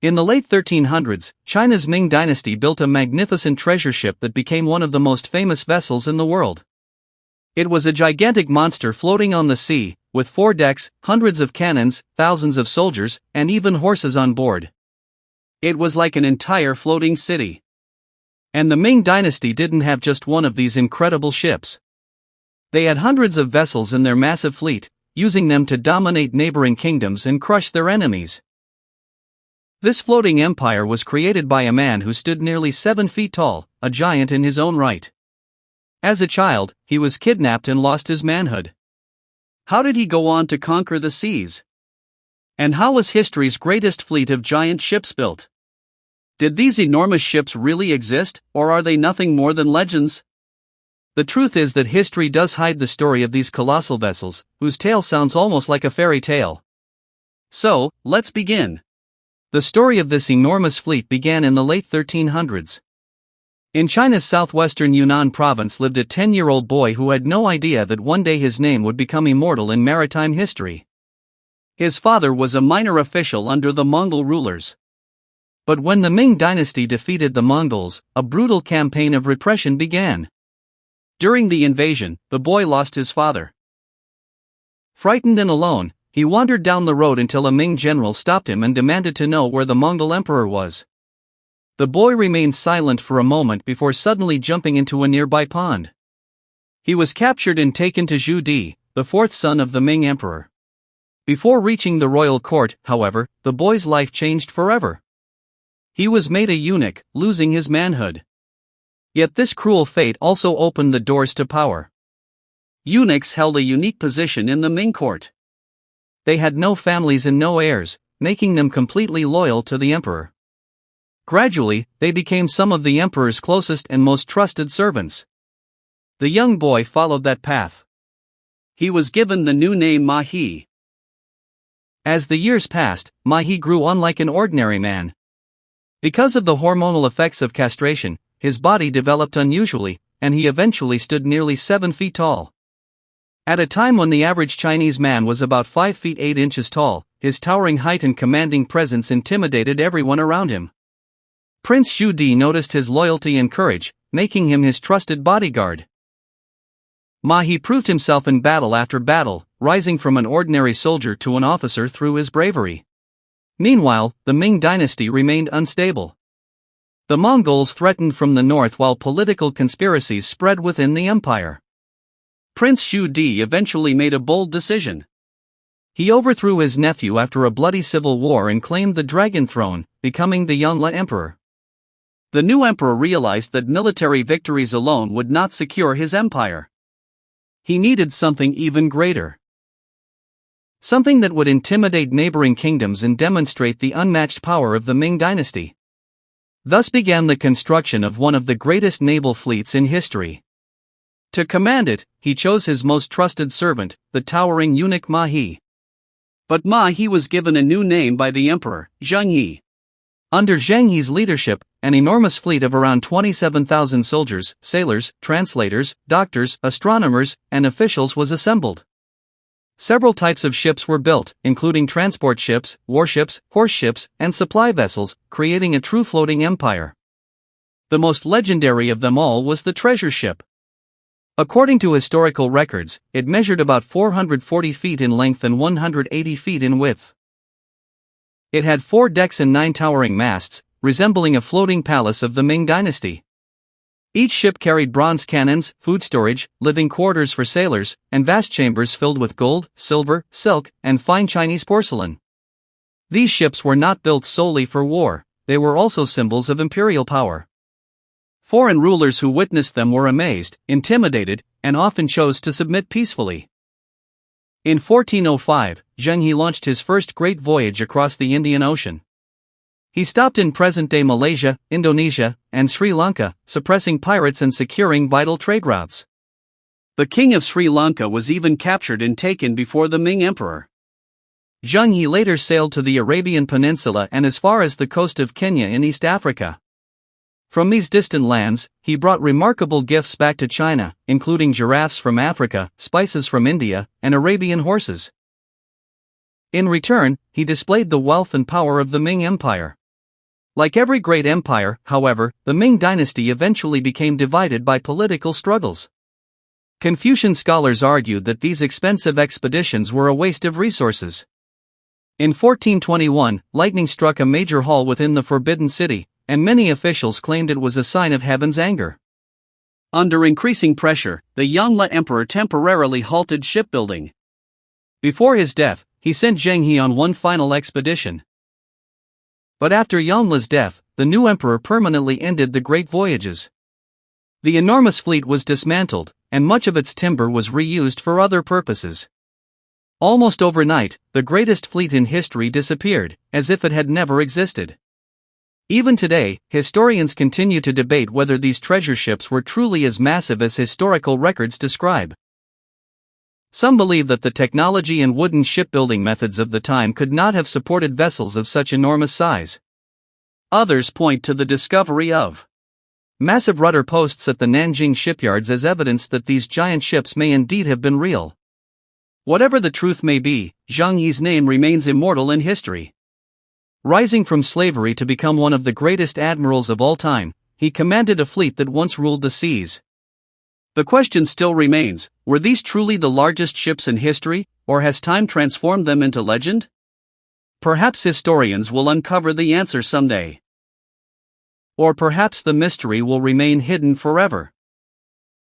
In the late 1300s, China's Ming Dynasty built a magnificent treasure ship that became one of the most famous vessels in the world. It was a gigantic monster floating on the sea, with 4 decks, hundreds of cannons, thousands of soldiers, and even horses on board. It was like an entire floating city. And the Ming Dynasty didn't have just one of these incredible ships. They had hundreds of vessels in their massive fleet, using them to dominate neighboring kingdoms and crush their enemies. This floating empire was created by a man who stood nearly 7 feet tall, a giant in his own right. As a child, he was kidnapped and lost his manhood. How did he go on to conquer the seas? And how was history's greatest fleet of giant ships built? Did these enormous ships really exist, or are they nothing more than legends? The truth is that history does hide the story of these colossal vessels, whose tale sounds almost like a fairy tale. So, let's begin. The story of this enormous fleet began in the late 1300s. In China's southwestern Yunnan province lived a 10-year-old boy who had no idea that one day his name would become immortal in maritime history. His father was a minor official under the Mongol rulers. But when the Ming Dynasty defeated the Mongols, a brutal campaign of repression began. During the invasion, the boy lost his father. Frightened and alone, he wandered down the road until a Ming general stopped him and demanded to know where the Mongol emperor was. The boy remained silent for a moment before suddenly jumping into a nearby pond. He was captured and taken to Zheng He, the 4th son of the Ming emperor. Before reaching the royal court, however, the boy's life changed forever. He was made a eunuch, losing his manhood. Yet this cruel fate also opened the doors to power. Eunuchs held a unique position in the Ming court. They had no families and no heirs, making them completely loyal to the emperor. Gradually, they became some of the emperor's closest and most trusted servants. The young boy followed that path. He was given the new name Ma He. As the years passed, Ma He grew unlike an ordinary man. Because of the hormonal effects of castration, his body developed unusually, and he eventually stood nearly 7 feet tall. At a time when the average Chinese man was about 5 feet 8 inches tall, his towering height and commanding presence intimidated everyone around him. Prince Zheng He noticed his loyalty and courage, making him his trusted bodyguard. Ma He proved himself in battle after battle, rising from an ordinary soldier to an officer through his bravery. Meanwhile, the Ming Dynasty remained unstable. The Mongols threatened from the north while political conspiracies spread within the empire. Prince Zheng He eventually made a bold decision. He overthrew his nephew after a bloody civil war and claimed the Dragon Throne, becoming the Yongle Emperor. The new emperor realized that military victories alone would not secure his empire. He needed something even greater. Something that would intimidate neighboring kingdoms and demonstrate the unmatched power of the Ming Dynasty. Thus began the construction of one of the greatest naval fleets in history. To command it, he chose his most trusted servant, the towering eunuch Ma He. But Ma He was given a new name by the emperor, Zheng He. Under Zheng He's leadership, an enormous fleet of around 27,000 soldiers, sailors, translators, doctors, astronomers, and officials was assembled. Several types of ships were built, including transport ships, warships, horse ships, and supply vessels, creating a true floating empire. The most legendary of them all was the treasure ship. According to historical records, it measured about 440 feet in length and 180 feet in width. It had 4 decks and 9 towering masts, resembling a floating palace of the Ming Dynasty. Each ship carried bronze cannons, food storage, living quarters for sailors, and vast chambers filled with gold, silver, silk, and fine Chinese porcelain. These ships were not built solely for war, they were also symbols of imperial power. Foreign rulers who witnessed them were amazed, intimidated, and often chose to submit peacefully. In 1405, Zheng He launched his first great voyage across the Indian Ocean. He stopped in present-day Malaysia, Indonesia, and Sri Lanka, suppressing pirates and securing vital trade routes. The king of Sri Lanka was even captured and taken before the Ming emperor. Zheng He later sailed to the Arabian Peninsula and as far as the coast of Kenya in East Africa. From these distant lands, he brought remarkable gifts back to China, including giraffes from Africa, spices from India, and Arabian horses. In return, he displayed the wealth and power of the Ming Empire. Like every great empire, however, the Ming dynasty eventually became divided by political struggles. Confucian scholars argued that these expensive expeditions were a waste of resources. In 1421, lightning struck a major hall within the Forbidden City, and many officials claimed it was a sign of heaven's anger. Under increasing pressure, the Yongle emperor temporarily halted shipbuilding. Before his death, he sent Zheng He on one final expedition. But after Yongle's death, the new emperor permanently ended the great voyages. The enormous fleet was dismantled, and much of its timber was reused for other purposes. Almost overnight, the greatest fleet in history disappeared, as if it had never existed. Even today, historians continue to debate whether these treasure ships were truly as massive as historical records describe. Some believe that the technology and wooden shipbuilding methods of the time could not have supported vessels of such enormous size. Others point to the discovery of massive rudder posts at the Nanjing shipyards as evidence that these giant ships may indeed have been real. Whatever the truth may be, Zheng He's name remains immortal in history. Rising from slavery to become one of the greatest admirals of all time, he commanded a fleet that once ruled the seas. The question still remains, were these truly the largest ships in history, or has time transformed them into legend? Perhaps historians will uncover the answer someday. Or perhaps the mystery will remain hidden forever.